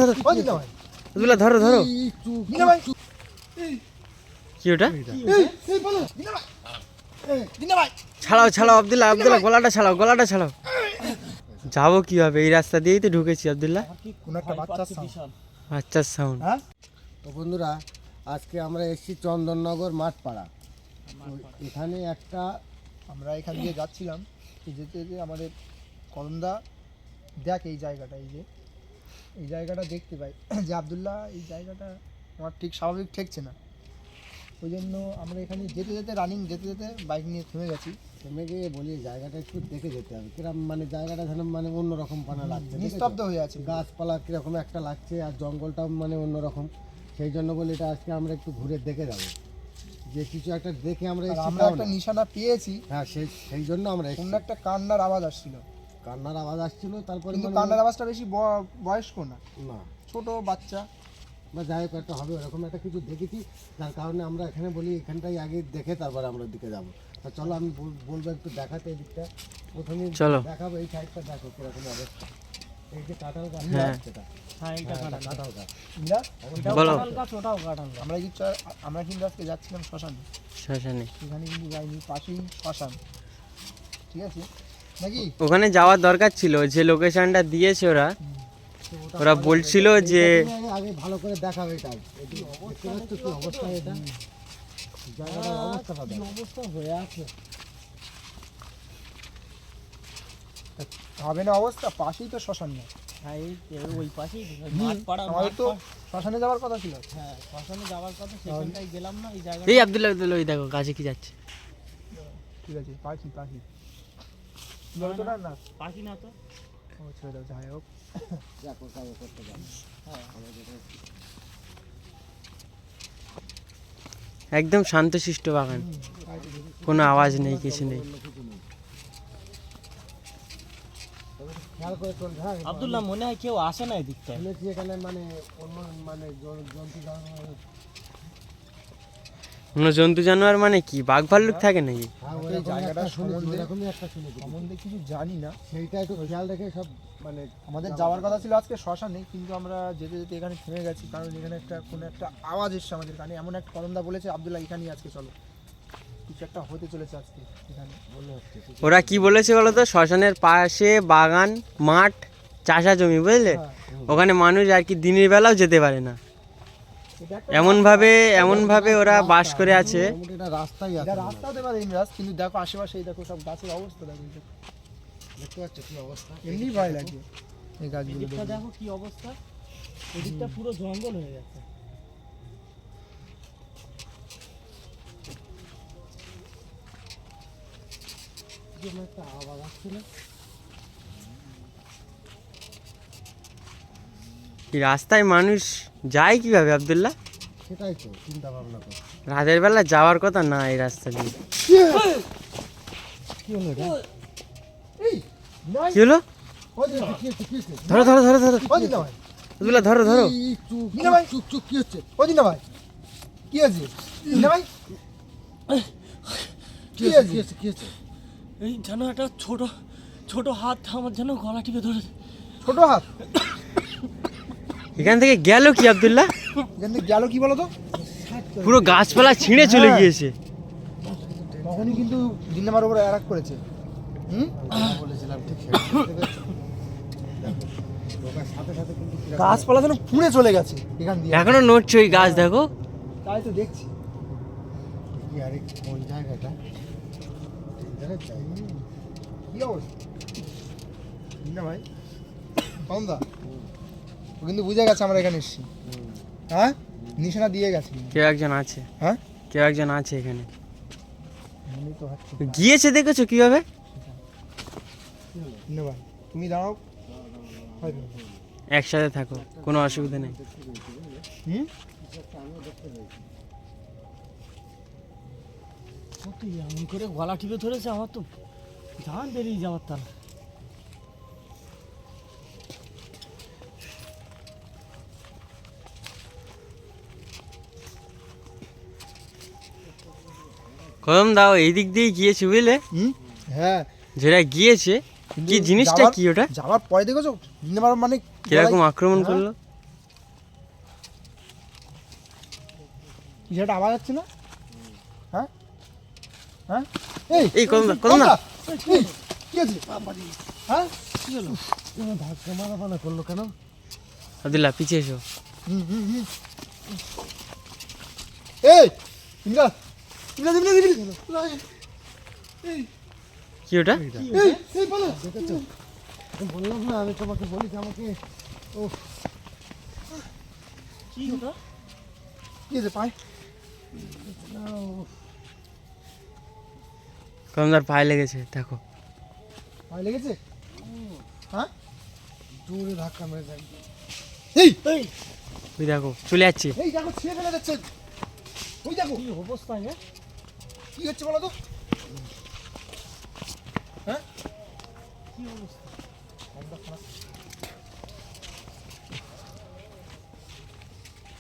ধরো আব্দুল্লাহ, ধরো ধরো। কি ওটা? ছাড়াও ছাড়াও আব্দুল্লাহ, আব্দুল্লাহ গলাটা ছাড়াও, গলাটা ছাড়াও। যাবো কিভাবে? এই রাস্তা দিয়েই তো ঢুকেছি আব্দুল্লাহ। বাচ্চার সাউন্ড। তো বন্ধুরা, আজকে আমরা এসেছি চন্দননগর মাঠপাড়া। এখানে একটা আমরা এখান দিয়ে যাচ্ছিলাম, যেতে যেতে আমাদের করমদা দেখ এই জায়গাটা, এই জায়গাটা দেখতে পাই যে আব্দুল্লাহ এই জায়গাটা আমার ঠিক স্বাভাবিক ঠেকছে না। ওই জন্য আমরা এখানে যেতে যেতে রানিং যেতে যেতে বাইক নিয়ে থেমে গেছি। থেমে গিয়ে বলি জায়গাটা একটু দেখে যেতে হবে, কিরকম মানে জায়গাটা যেন মানে অন্যরকম পানা লাগছে, নিস্তব্ধ হয়ে আছে, গাছপালা কীরকম একটা লাগছে, আর জঙ্গলটাও মানে অন্যরকম। সেই জন্য বলি এটা আজকে আমরা একটু ঘুরে দেখে যাবো, যে কিছু একটা দেখে আমরা একটা নিশানা পেয়েছি। হ্যাঁ, সেই জন্য আমরা অন্য একটা কান্নার আওয়াজ আসছিল, কান্নার আওয়াজ আসছিল। তারপরে কিন্তু কান্নার আওয়াজটা বেশি বয়স্ক না, ছোট বাচ্চা বা যাই হোক একটা হবে, ওরকম একটা কিছু দেখেছি, যার কারণে আমরা এখানে বলি এখানটাই আগে দেখে তারপরে আমরা ওদিকে যাবো। তা চলো, আমি বলবো একটু দেখাতে এই দিকটা। প্রথমে চলো দেখাবো এই সাইডটা, দেখো কিরকম অবস্থা। এই যে কাঁঠাল গাছ, কাঁঠাল গাছ, আমরা কিন্তু আজকে যাচ্ছিলাম শ্মশানে। এখানে কিন্তু যাইনি, পাশেই শ্মশান, ঠিক আছে নাকি? ওখানে যাওয়ার দরকার ছিল, যে লোকেশনটা দিয়েছে ওরা বলছিল যে আগে ভালো করে দেখাবে এটা কি অবস্থা, এটা জায়গাটার অবস্থাটা কি অবস্থা হয়ে আছে। হবে না অবস্থা, পাশেই তো শ্মশান না। ওই পাশেই মাঠপাড়া, আমাদের তো শ্মশানে যাওয়ার কথা ছিল। হ্যাঁ শ্মশানে যাওয়ার কথা, সেখানটাই গেলাম না। এই জায়গা এই আব্দুল্লাহ, ওই দেখো গাছে কি যাচ্ছে। ঠিক আছে, পাখি পাখি না, পাখি না তো, ও ছেড়ে দাও, যাই হোক। একদম শান্তশিষ্ট বাগান, কোনো আওয়াজ নেই, কিছু নেই। আব্দুল্লাহ মনে হয় কেউ আসে না এদিকটা। শুনেছি এখানে মানে অন্য মানে জন্তু জন্তু জানোয়ার মানে কি, বাঘ ভাল্লুক থাকে নাকি? এই জায়গাটা সম্বন্ধে কিছু জানি না, সেইটা একটু খেয়াল রেখে সব মানে আমাদের যাওয়ার কথা ছিল আজকে শ্মশানে, কিন্তু আমরা যেতে যেতে এখানে থেমে গেছি, কারণ এখানে কোনো একটা আওয়াজ এসছে আমাদের কানে। এমন একটা করমদা বলেছে, আব্দুল্লাহ এখানেই আজকে চলো, কিছু একটা হতে চলেছে আজকে এখানে মনে হচ্ছে। ওরা কি বলেছে বলো তো? শ্মশানের পাশে বাগান, মাঠ, চাষা জমি, বুঝলে? ওখানে মানুষ আর কি দিনের বেলাও যেতে পারে না, এমন ভাবে ওরা বাস করে আছে। রাস্তা হতে পারে ইমরাজ, কিন্তু দেখো আশেপাশে দেখো সব গাছের অবস্থা, দেখো দেখতে পাচ্ছ কি অবস্থা, এমনি ভয় লাগে এই গাছগুলো দেখো কি অবস্থা। এদিকটা পুরো জঙ্গল হয়ে গেছে। একটা আওয়াজ আসছিল। রাস্তায় মানুষ যায় কিভাবে আব্দুল্লাহ? সেটাই তো চিন্তা ভাবনা করি। রাতের বেলা যাওয়ার কথা না এই রাস্তা দিয়ে। কি হলো এটা? কি হলো? ধরো ধরো ধরো ধরো আব্দুল্লাহ, ধরো ধরো। কি হচ্ছে ওদিনা ভাই? কি আছে ভাই? কি হচ্ছে? এই যেন একটা ছোট ছোট হাত আমার যেন গলা টিপে ধরেছে। ছোট হাত এখান থেকে গেল কি আব্দুল্লাহ? এখান থেকে গেল কি বলো তো? পুরো গাছপালা ছিঁড়ে চলে গিয়েছে। তখনই কিন্তু জিন্নামার উপরে অ্যাটাক করেছে। বলেছিলাম ঠিক গাছপালা যেন পুড়ে চলে গেছে এখান দিয়ে, এখনো নড়ছে ওই গাছ, দেখো। তাই তো দেখছি। আরে কোন জায়গাটা? কি অবস্থা জিন্না ভাই? কমদা ও কিন্তু বুঝে গেছে আমরা এখানে এসেছি। হ্যাঁ, নিশানা দিয়ে গেছে। কেউ একজন আছে, হ্যাঁ কেউ একজন আছে এখানে। মনে তো হচ্ছে গিয়েছে, দেখেছো কিভাবে? জিন্না ভাই তুমি দাঁড়াও, একসাথে থাকো, কোনো অসুবিধা নেই। এমন করে গলা টিপে ধরেছে, আমার তো জান বেরিয়ে যাওয়ার তার। কদম দাও, এই দিক দিয়ে গিয়েছে, বুঝলে? হ্যাঁ, যেটা গিয়েছে কি জিনিসটা কি ওটা? যাওয়ার পরে দেখেছো জিন্নামার মানে কিরকম আক্রমণ করলো? যেটা আওয়াজ হচ্ছে না? হ্যাঁ হ্যাঁ এই কদম দা এই, কি আছে? হ্যাঁ কোনো ধাক্কা মারা করলো কেন? আব্দুল্লাহ পিছিয়ে এসো। এই ইমরান ইমরান ইমরান ইমরান কি ওটা? এই বলো দেখেছো? বললাম না, আমি তোমাকে বলি যে আমাকে কি ওটা? কি আছে পায়? কদমদার পায়ে লেগেছে দেখো। পায় লেগেছে? হ্যাঁ জোরে ধাক্কা মেরে যায়। এই ওই দেখো চলে যাচ্ছে। এই দেখো ছিঁড়ে ফেলে যাচ্ছে। ওই দেখো কি অবস্থা হ্যাঁ? কি হচ্ছে বলো তো? হ্যাঁ কি অবস্থা?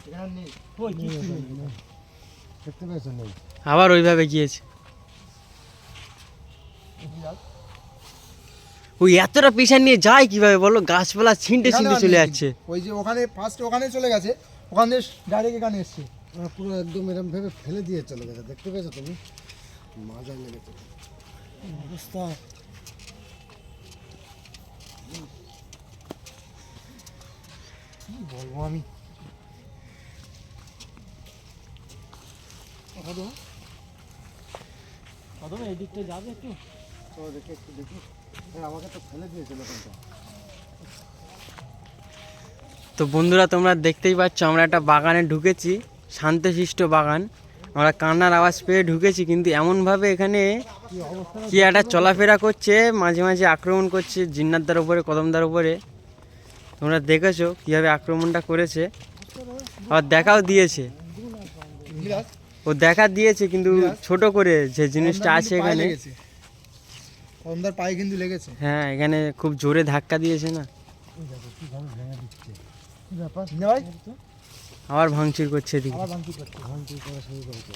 এখানে নেই। ওই কি দেখতে পেয়েছো? নেই। আবার ওইভাবে গিয়েছে। ওই এতটা পেছন নিয়ে যায় কিভাবে বলো? গাছপালা ছিঁটে এখানে ছিঁটে আর চলে নেই যাচ্ছে। কিন্তু। ওই যে ওখানে ফার্স্ট ওখানে চলে গেছে, ওখান থেকে ডাইরেক্ট এখানে এসছে। ওরা পুরো একদম এরম ভেবে ফেলে দিয়ে চলে গেছে, দেখতে পেয়েছো তুমি? মাজায় লেগেছে। অবস্থা? কি বলবো আমি? কদম এই দিকটা যাবে একটু? তো দেখে একটু দেখি। আমাকে তো ফেলে দিয়েছিল কিন্তু। তো বন্ধুরা তোমরা দেখতেই পাচ্ছ আমরা একটা বাগানে ঢুকেছি, শান্তশিষ্ট বাগান। আমরা কান্নার আওয়াজ পেয়ে ঢুকেছি, কিন্তু এমনভাবে এখানে কি একটা চলাফেরা করছে, মাঝে মাঝে আক্রমণ করছে জিন্নাতদার উপরে, কদমদার উপরে। তোমরা দেখেছো কীভাবে আক্রমণটা করেছে, আবার দেখাও দিয়েছে। ও দেখা দিয়েছে কিন্তু ছোট করে যে জিনিসটা আছে এখানে। কদমদার পায়ে কিন্তু লেগেছে। হ্যাঁ এখানে খুব জোরে ধাক্কা দিয়েছে না, কি ব্যাপার? নে ভাই আবার ভাঙচুর করছে এদিকে। আবার ভাঙচুর করছে। ভাঙচুর করা শুরু করেছে।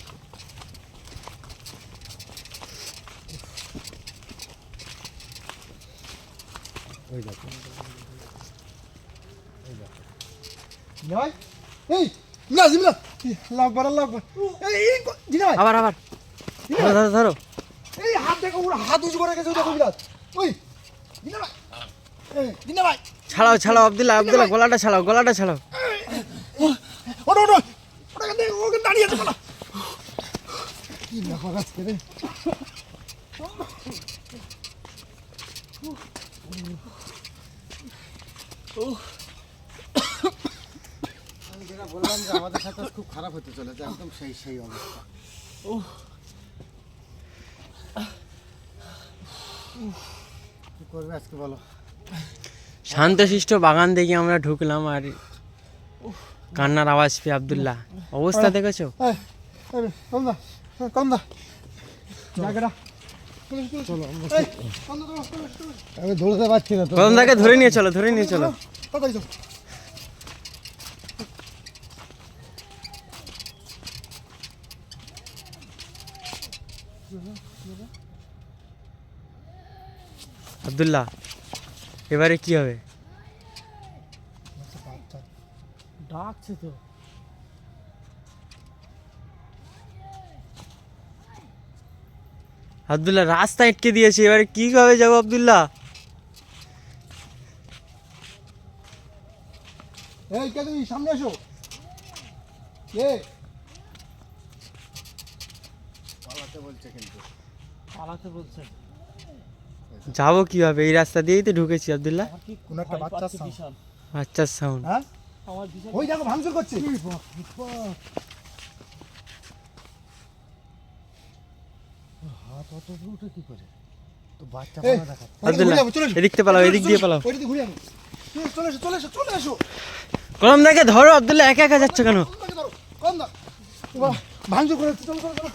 ওই দেখো। নে ভাই এই না জিমলা লাভ বড় লাভ এই এই জিনা ভাই আবার আবার ধরো ধরো ধরো। এই হাত দেখো পুরো হাত উঁচু করে গেছে দেখো বিরাট। ওই জিনা ভাই এই জিনা ভাই ছাড়াও ছাড়াও আব্দুল্লাহ, আব্দুল্লাহ গলাটা ছাড়াও, গলাটা ছাড়াও। ওটা ওটা ওটা কেন ওকে দাঁড়িয়ে আছে বলা। কি ব্যাপার আজকে রে? আমি যেটা বললাম যে আমাদের সাথে খুব খারাপ হতে চলেছে, একদম সেই অবস্থা। কি করবে আজকে বলো? শান্তশিষ্ট বাগান দেখে আমরা ঢুকলাম আর কান্নার আওয়াজ পেয়ে আব্দুল্লাহ অবস্থা দেখেছো? এই এই কম দা কম দা জায়গাটা চলো আমরা এই কম দা আমি দৌড়তে পারছি না তো। কদমদাকে ধরে নিয়ে চলো, ধরে নিয়ে চলো। তাড়াতাড়ি চল। আব্দুল্লাহ এবারে কি হবে? ডাকছে তো। আব্দুল্লাহ রাস্তা আটকে দিয়েছে, এবারে কি ভাবে যাবো আব্দুল্লাহ? এই কে তুমি সামনে এসো। কে পালাতে বলছে কিন্তু। পালাতে বলছে। যাবো কিভাবে? এই রাস্তা দিয়েই তো ঢুকেছি আব্দুল্লাহ। আমার কি কোন একটা ভয় বাচ্চার পাচ্ছে sound। বিশাল। বাচ্চার সাউন্ড। হ্যাঁ আমার বিশাল ওই দেখো ভাঙচুর করছে। হাত অত উঠে কি করে? তো বাচ্চা এই, পালা দেখাচ্ছে। আব্দুল্লাহ এদিক থেকে পালাও, এদিক দিয়ে পালাও। ওই দিকে ঘুরে যাবো। চলে এসো চলে এসো চলে এসো। কদমদাকে ধরো আব্দুল্লাহ, একা একা যাচ্ছে কেন? কম দা ভাঙচুর করে চলো চলো চলো